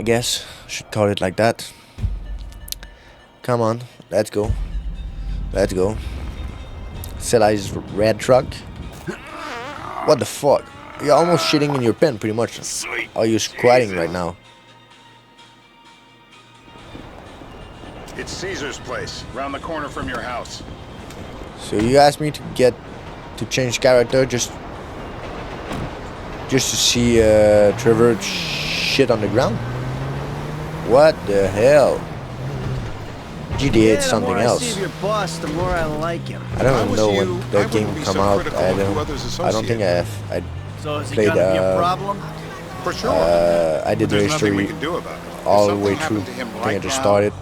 I guess should call it like that. Come on, let's go. Let's go. Selye's red truck. What the fuck? You're almost shitting in your pen, pretty much. Are you squatting right now? It's Caesar's place, round the corner from your house. So you asked me to change character just to see Trevor shit on the ground? What the hell? GTA it's something else. The more I see of your boss, the more I like him. I don't even know when the game come out. I don't think I So is he played. gonna be a problem? For sure. I did the There's nothing we history can do about it. all If the way something through. happened to him I think I right just now, started.